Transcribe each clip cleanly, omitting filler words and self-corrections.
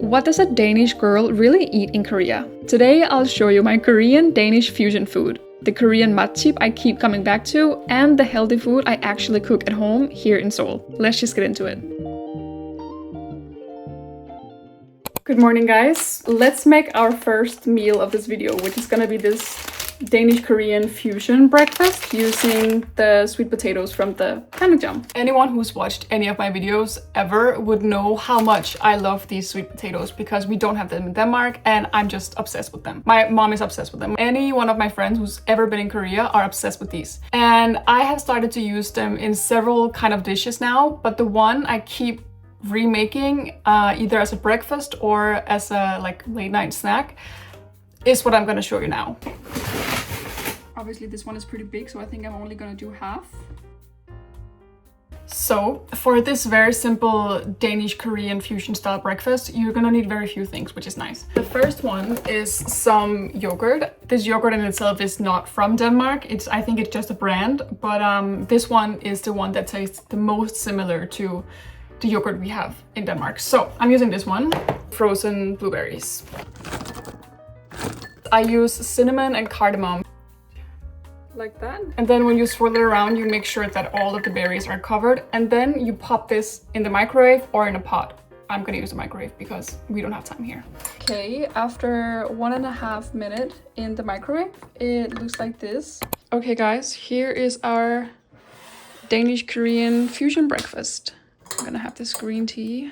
What does a Danish girl really eat in Korea? Today I'll show you my Korean-Danish fusion food, the Korean matchip I keep coming back to, and the healthy food I actually cook at home here in Seoul. Let's just get into it. Good morning, guys. Let's make our first meal of this video, which is gonna be this Danish-Korean fusion breakfast using the sweet potatoes from the Gamjatang. Anyone who's watched any of my videos ever would know how much I love these sweet potatoes because we don't have them in Denmark and I'm just obsessed with them. My mom is obsessed with them. Any one of my friends who's ever been in Korea are obsessed with these. And I have started to use them in several kind of dishes now, but the one I keep remaking either as a breakfast or as a late night snack is what I'm gonna show you now. Obviously this one is pretty big, so I think I'm only gonna do half. So for this very simple Danish-Korean fusion style breakfast, you're gonna need very few things, which is nice. The first one is some yogurt. This yogurt in itself is not from Denmark. I think it's just a brand, but this one is the one that tastes the most similar to the yogurt we have in Denmark. So I'm using this one, frozen blueberries. I use cinnamon and cardamom. Like that. And then when you swirl it around, you make sure that all of the berries are covered. And then you pop this in the microwave or in a pot. I'm gonna use the microwave because we don't have time here. Okay, after 1.5 minutes in the microwave, it looks like this. Okay guys, here is our Danish-Korean fusion breakfast. I'm gonna have this green tea.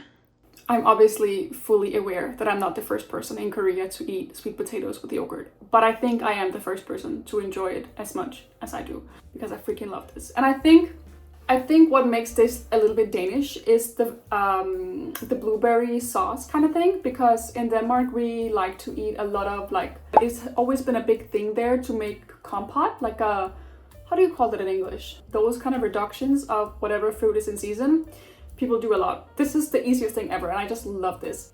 I'm obviously fully aware that I'm not the first person in Korea to eat sweet potatoes with yogurt, but I think I am the first person to enjoy it as much as I do because I freaking love this. And I think what makes this a little bit Danish is the blueberry sauce kind of thing, because in Denmark we like to eat a lot of it's always been a big thing there to make compote, how do you call it in English? Those kind of reductions of whatever fruit is in season. People do a lot. This is the easiest thing ever and I just love this.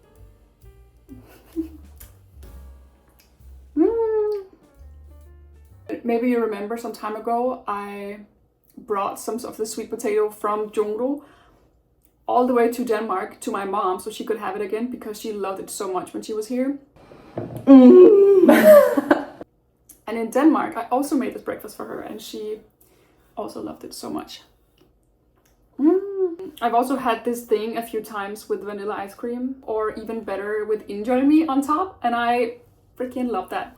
Maybe you remember some time ago I brought some of the sweet potato from Jongro all the way to Denmark to my mom so she could have it again because she loved it so much when she was here. And in Denmark I also made this breakfast for her and she also loved it so much. I've also had this thing a few times with vanilla ice cream, or even better with injolmi on top, and I freaking love that.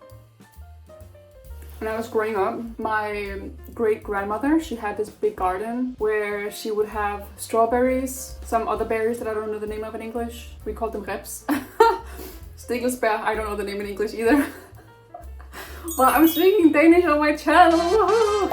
When I was growing up, my great-grandmother, she had this big garden where she would have strawberries, some other berries that I don't know the name of in English. We call them reps. Stikkelsbær, I don't know the name in English either. Well, I'm speaking Danish on my channel.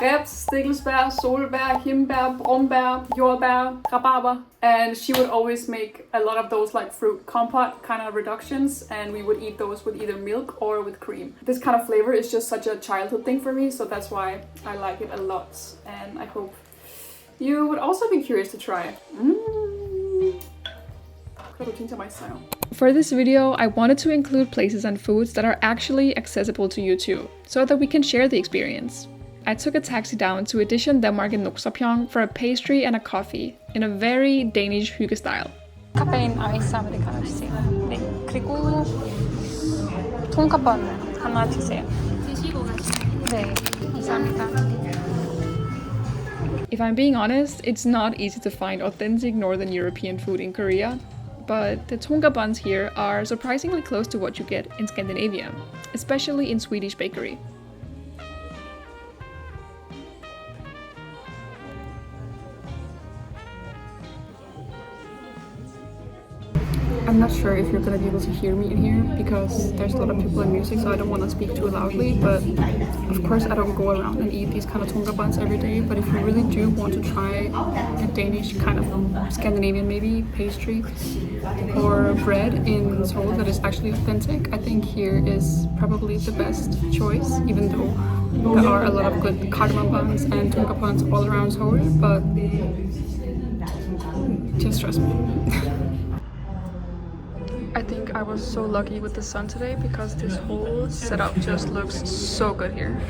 Reps, stikkelsbær, solbær, hindbær, brombær, jordbær, rabarber. And she would always make a lot of those fruit compote kind of reductions, and we would eat those with either milk or with cream. This kind of flavor is just such a childhood thing for me, so that's why I like it a lot. And I hope you would also be curious to try it. For this video, I wanted to include places and foods that are actually accessible to you too, so that we can share the experience. I took a taxi down to Edition Denmark in Noksapyeong for a pastry and a coffee in a very Danish hygge style. 카페인 아이스 아메리카노 주세요. 네, 그리고 통카번 하나 주세요. 드시고 가시면 네, 감사합니다. If I'm being honest, it's not easy to find authentic Northern European food in Korea, but the tonga buns here are surprisingly close to what you get in Scandinavia, especially in Swedish bakery. I'm not sure if you're gonna be able to hear me in here because there's a lot of people and music, so I don't want to speak too loudly, but of course I don't go around and eat these kind of tonga buns every day, but if you really do want to try a Danish kind of Scandinavian maybe pastry or bread in Seoul that is actually authentic, I think here is probably the best choice, even though there are a lot of good cardamom buns and tonga buns all around Seoul, but just trust me. I think I was so lucky with the sun today because this whole setup just looks so good here.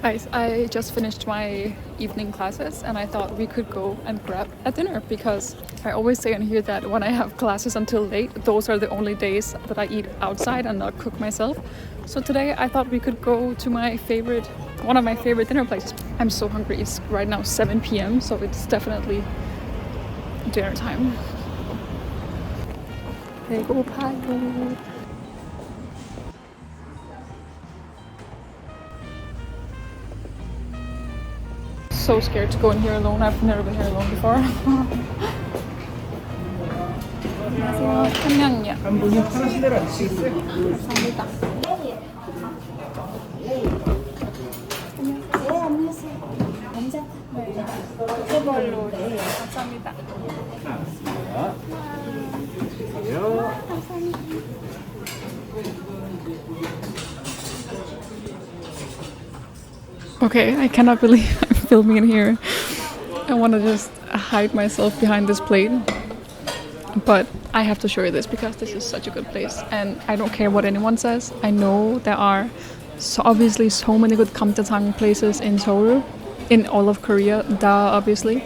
Guys, I just finished my evening classes and I thought we could go and grab a dinner because I always say on here that when I have classes until late, those are the only days that I eat outside and not cook myself. So today I thought we could go to one of my favorite dinner places. I'm so hungry. It's right now 7 p.m. so it's definitely dinner time. 배고파요. So scared to go in here alone. I've never been here alone before. 안녕하세요. 한명이요. 한 분이 편하신 대로 앉으시겠어요? 감사합니다. 이걸로. 감사합니다. Okay, I cannot believe I'm filming in here. I want to just hide myself behind this plate. But I have to show you this because this is such a good place. And I don't care what anyone says. I know there are obviously so many good Gamjatang places in Seoul, in all of Korea, obviously.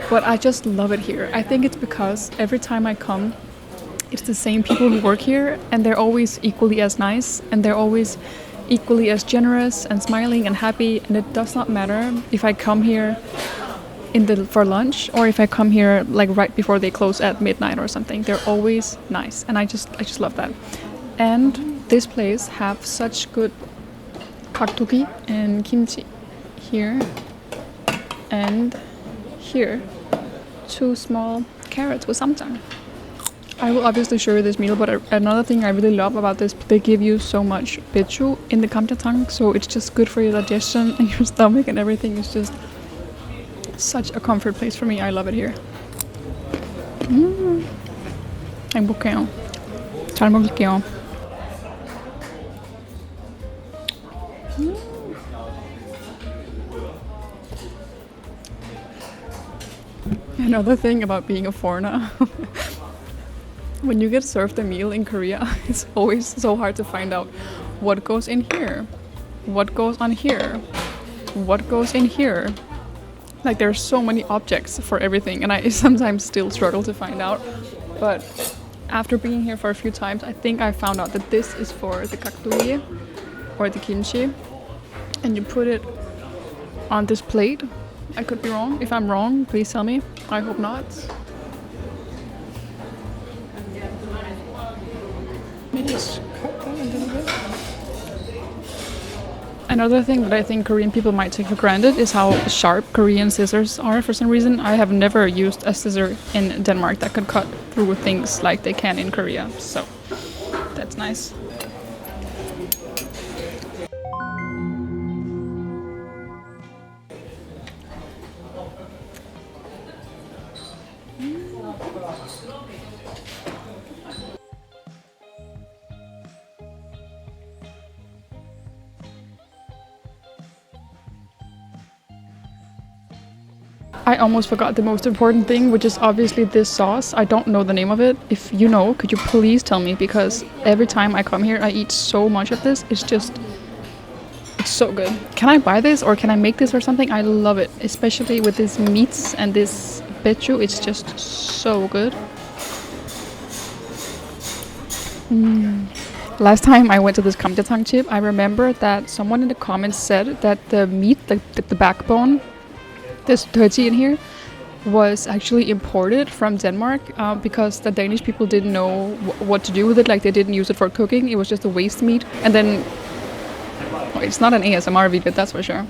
But I just love it here. I think it's because every time I come, it's the same people who work here and they're always equally as nice and they're always equally as generous and smiling and happy, and it does not matter if I come here for lunch or if I come here like right before they close at midnight or something. They're always nice and I just love that. And this place have such good kkakdugi and kimchi here and here, 2 small carrots with samjang. I will obviously show you this meal, but another thing I really love about this, they give you so much bechu in the Gamjatang, so it's just good for your digestion and your stomach and everything. It's just such a comfort place for me. I love it here. 행복해요. 잘 먹을게요. Another thing about being a foreigner, when you get served a meal in Korea, it's always so hard to find out what goes in here, what goes on here, what goes in here. Like there's so many objects for everything and I sometimes still struggle to find out. But after being here for a few times, I think I found out that this is for the kkakdugi or the kimchi. And you put it on this plate. I could be wrong. If I'm wrong, please tell me. I hope not. Just cut that a little bit. Another thing that I think Korean people might take for granted is how sharp Korean scissors are for some reason. I have never used a scissor in Denmark that could cut through things like they can in Korea. So that's nice. I almost forgot the most important thing, which is obviously this sauce. I don't know the name of it. If you know, could you please tell me? Because every time I come here, I eat so much of this. It's so good. Can I buy this or can I make this or something? I love it, especially with these meats and this bechu. It's just so good. Last time I went to this Gamjatang chip, I remember that someone in the comments said that the meat, the backbone, this turkey in here, was actually imported from Denmark because the Danish people didn't know what to do with it. Like they didn't use it for cooking. It was just a waste meat. And then, well, it's not an ASMR video, that's for sure.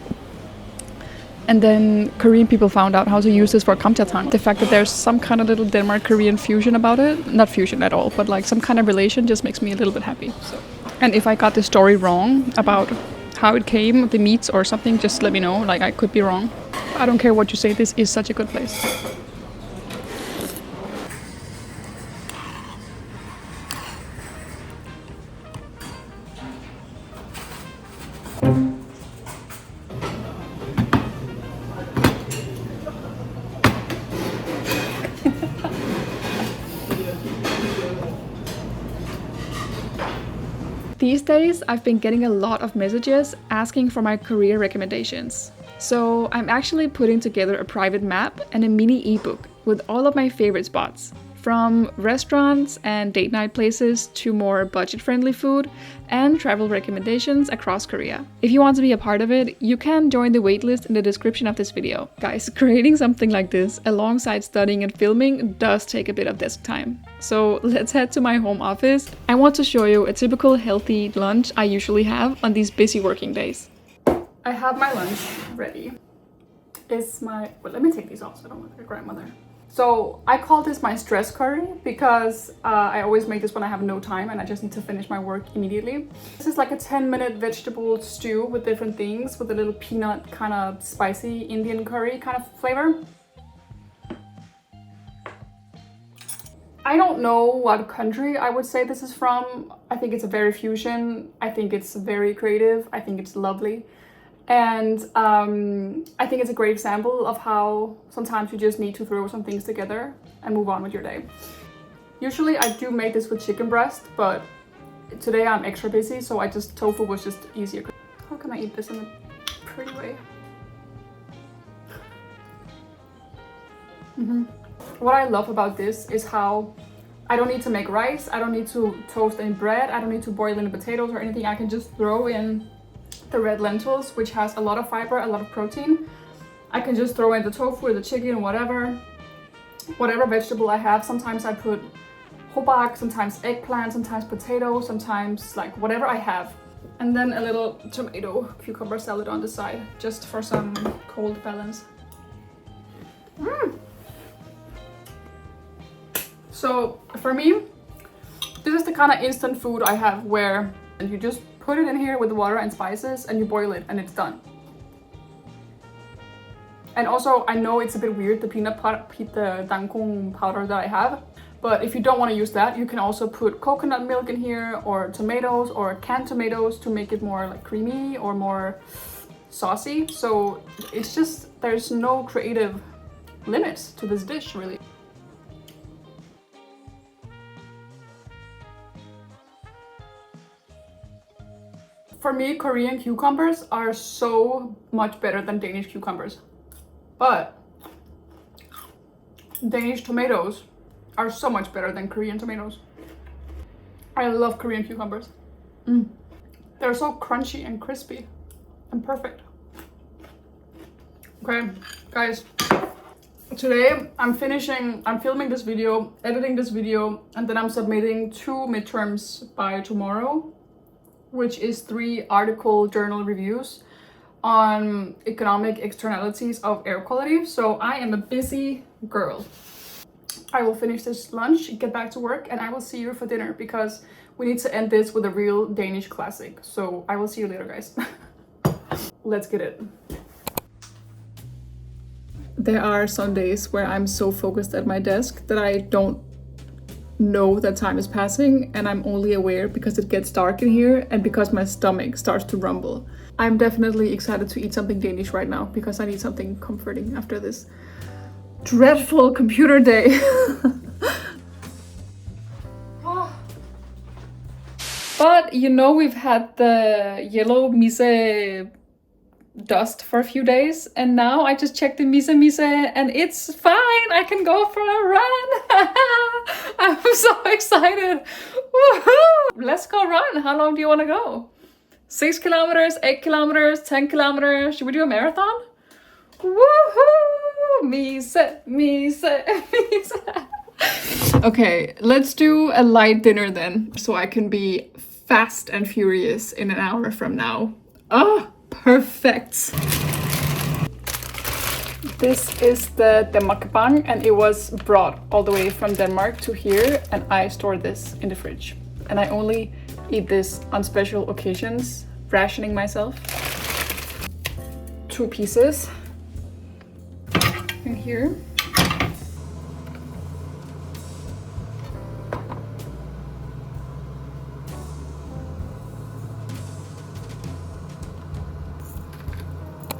And then Korean people found out how to use this for Gamjatang. The fact that there's some kind of little Denmark-Korean fusion about it, not fusion at all, but like some kind of relation just makes me a little bit happy. So. And if I got the story wrong about how it came, the meats or something, just let me know. Like I could be wrong. I don't care what you say, this is such a good place. These days, I've been getting a lot of messages asking for my career recommendations. So I'm actually putting together a private map and a mini ebook with all of my favorite spots, from restaurants and date night places to more budget-friendly food and travel recommendations across Korea. If you want to be a part of it, you can join the waitlist in the description of this video. Guys, creating something like this alongside studying and filming does take a bit of desk time. So let's head to my home office. I want to show you a typical healthy lunch I usually have on these busy working days. I have my lunch ready. Let me take these off so I don't look like a grandmother. So I call this my stress curry because I always make this when I have no time and I just need to finish my work immediately. This is like a 10-minute vegetable stew with different things with a little peanut kind of spicy Indian curry kind of flavor. I don't know what country I would say this is from. I think it's a very fusion. I think it's very creative. I think it's lovely. And I think it's a great example of how sometimes you just need to throw some things together and move on with your day. Usually I do make this with chicken breast, but today I'm extra busy, so tofu was just easier. How can I eat this in a pretty way? What I love about this is how I don't need to make rice, I don't need to toast any bread, I don't need to boil any potatoes or anything. I can just throw in the red lentils, which has a lot of fiber, a lot of protein. I can just throw in the tofu or the chicken, whatever vegetable I have. Sometimes I put hobak, sometimes eggplant, sometimes potato, sometimes like whatever I have. And then a little tomato cucumber salad on the side, just for some cold balance. So for me, this is the kind of instant food I have where you just put it in here with water and spices and you boil it and it's done. And also, I know it's a bit weird, the dangkong powder that I have, but if you don't want to use that, you can also put coconut milk in here or tomatoes or canned tomatoes to make it more like creamy or more saucy. So it's just, there's no creative limits to this dish really. For me, Korean cucumbers are so much better than Danish cucumbers. But Danish tomatoes are so much better than Korean tomatoes. I love Korean cucumbers. They're so crunchy and crispy and perfect. Okay, guys. Today I'm filming this video, editing this video, and then I'm submitting 2 midterms by tomorrow, which is 3 article journal reviews on economic externalities of air quality. So I am a busy girl. I will finish this lunch, get back to work, and I will see you for dinner because we need to end this with a real Danish classic. So I will see you later, guys. Let's get it. There are some days where I'm so focused at my desk that I don't know that time is passing, and I'm only aware because it gets dark in here and because my stomach starts to rumble. I'm definitely excited to eat something Danish right now because I need something comforting after this dreadful computer day. But you know, we've had the yellow mise dust for a few days, and now I just checked the mise and it's fine. I can go for a run. I'm so excited. Woohoo! Let's go run. How long do you want to go? 6 kilometers, 8 kilometers, 10 kilometers. Should we do a marathon? Woohoo! Mise. Okay, let's do a light dinner then, so I can be fast and furious in an hour from now. Oh, perfect. This is the Mukbang, and it was brought all the way from Denmark to here, and I store this in the fridge. And I only eat this on special occasions, rationing myself. 2 pieces in here.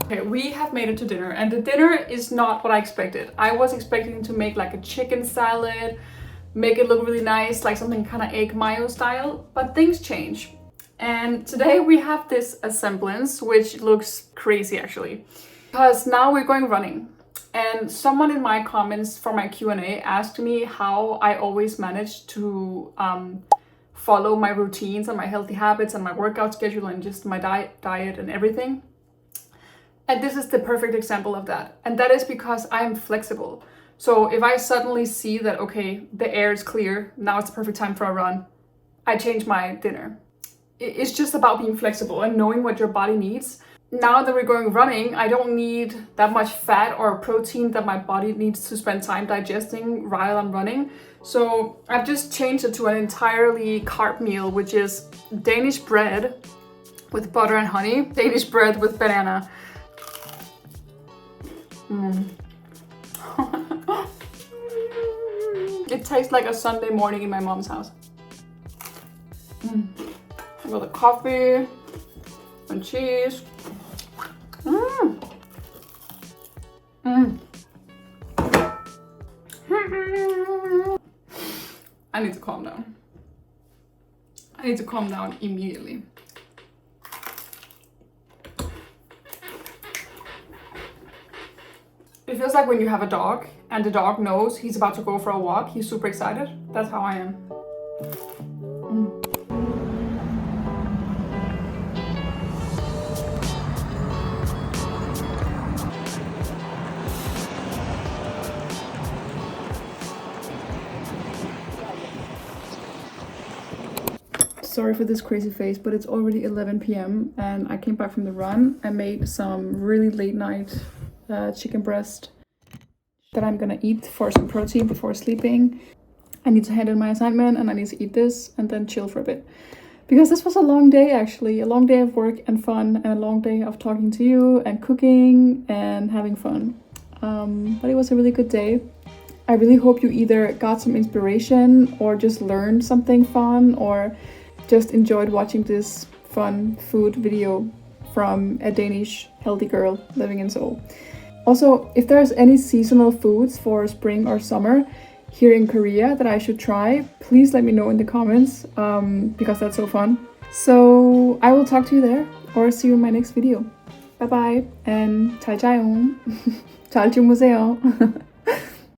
Okay, we have made it to dinner, and the dinner is not what I expected. I was expecting to make like a chicken salad, make it look really nice, like something kind of egg mayo style, but things change. And today we have this assemblance, which looks crazy actually, because now we're going running. And someone in my comments for my Q&A asked me how I always manage to follow my routines and my healthy habits and my workout schedule and just my diet and everything. And this is the perfect example of that. And that is because I am flexible. So if I suddenly see that, okay, the air is clear, now it's the perfect time for a run, I change my dinner. It's just about being flexible and knowing what your body needs. Now that we're going running, I don't need that much fat or protein that my body needs to spend time digesting while I'm running. So I've just changed it to an entirely carb meal, which is Danish bread with butter and honey, Danish bread with banana. It tastes like a Sunday morning in my mom's house. I got the coffee and cheese. I need to calm down. I need to calm down immediately. It feels like when you have a dog and the dog knows he's about to go for a walk, he's super excited. That's how I am. Sorry for this crazy face, but it's already 11 p.m. and I came back from the run. I made some really late night chicken breast that I'm gonna eat for some protein before sleeping. I need to hand in my assignment and I need to eat this and then chill for a bit. Because this was a long day actually, a long day of work and fun and a long day of talking to you and cooking and having fun. But it was a really good day. I really hope you either got some inspiration or just learned something fun or just enjoyed watching this fun food video from a Danish healthy girl living in Seoul. Also, if there's any seasonal foods for spring or summer here in Korea that I should try, please let me know in the comments because that's so fun. So I will talk to you there or see you in my next video. Bye bye and 잘 자요. 잘 주무세요.